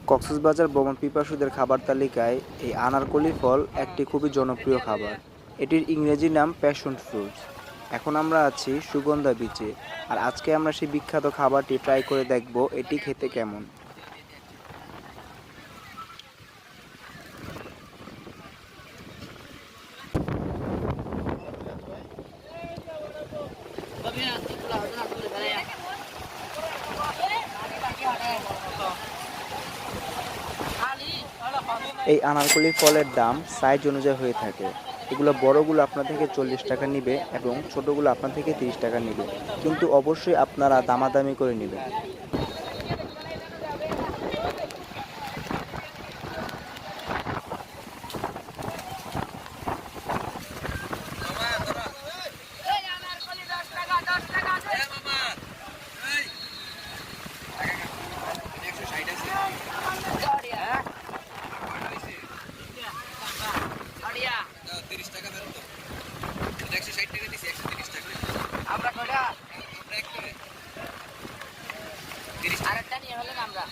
কক্সবাজার ভ্রমণ পিপাসুদের খাবার তালিকায় এই আনারকলি ফল একটি খুবই জনপ্রিয় খাবার। এটির ইংরেজি নাম প্যাশন ফ্রুটস। এখন আমরা আছি সুগন্ধা বিচে, আর আজকে আমরা সেই বিখ্যাত খাবারটি ট্রাই করে দেখব এটি খেতে কেমন। এই আনারকলি ফলের দাম সাইজ অনুযায়ী হয়ে থাকে। এগুলো বড়গুলো আপনার থেকে 40 টাকা নিবে এবং ছোটগুলো আপনার থেকে 30 টাকা নিবে, কিন্তু অবশ্যই আপনারা দামাদামি করে নেবেন। আরেকটা নিয়ে হলেন আমরা